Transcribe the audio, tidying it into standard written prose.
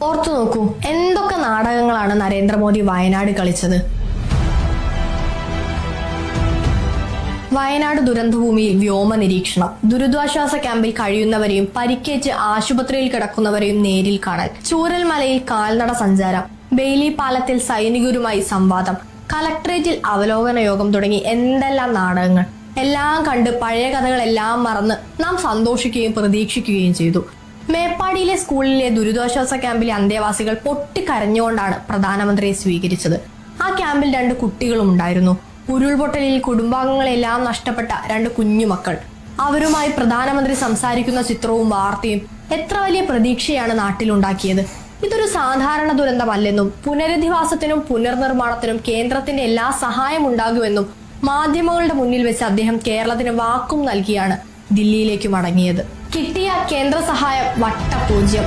ഓർത്തു നോക്കൂ, എന്തൊക്കെ നാടകങ്ങളാണ് നരേന്ദ്രമോദി വയനാട് കളിച്ചത്. വയനാട് ദുരന്തഭൂമിയിൽ വ്യോമ നിരീക്ഷണം, ദുരിതാശ്വാസ ക്യാമ്പിൽ കഴിയുന്നവരെയും പരിക്കേറ്റ് ആശുപത്രിയിൽ കിടക്കുന്നവരെയും നേരിൽ കാണൽ, ചൂരൽമലയിൽ കാൽനട സഞ്ചാരം, ബെയിലി പാലത്തിൽ സൈനികരുമായി സംവാദം, കലക്ട്രേറ്റിൽ അവലോകന യോഗം തുടങ്ങി എന്തെല്ലാം നാടകങ്ങൾ. എല്ലാം കണ്ട് പഴയ കഥകളെല്ലാം മറന്ന് നാം സന്തോഷിക്കുകയും പ്രതീക്ഷിക്കുകയും ചെയ്തു. മേപ്പാടിയിലെ സ്കൂളിലെ ദുരിതാശ്വാസ ക്യാമ്പിലെ അന്തേവാസികൾ പൊട്ടിക്കരഞ്ഞുകൊണ്ടാണ് പ്രധാനമന്ത്രിയെ സ്വീകരിച്ചത്. ആ ക്യാമ്പിൽ 2 കുട്ടികളും ഉണ്ടായിരുന്നു. ഉരുൾപൊട്ടലിൽ കുടുംബാംഗങ്ങളെല്ലാം നഷ്ടപ്പെട്ട 2 കുഞ്ഞുമക്കൾ. അവരുമായി പ്രധാനമന്ത്രി സംസാരിക്കുന്ന ചിത്രവും വാർത്തയും എത്ര വലിയ പ്രതീക്ഷയാണ് നാട്ടിലുണ്ടാക്കിയത്. ഇതൊരു സാധാരണ ദുരന്തമല്ലെന്നും പുനരധിവാസത്തിനും പുനർനിർമ്മാണത്തിനും കേന്ദ്രത്തിന്റെ എല്ലാ സഹായം ഉണ്ടാകുമെന്നും മാധ്യമങ്ങളുടെ മുന്നിൽ വെച്ച് അദ്ദേഹം കേരളത്തിന് വാക്കും നൽകിയാണ് ദില്ലിയിലേക്ക് മടങ്ങിയത്. കിട്ടിയ കേന്ദ്ര സഹായം വട്ടപൂജ്യം.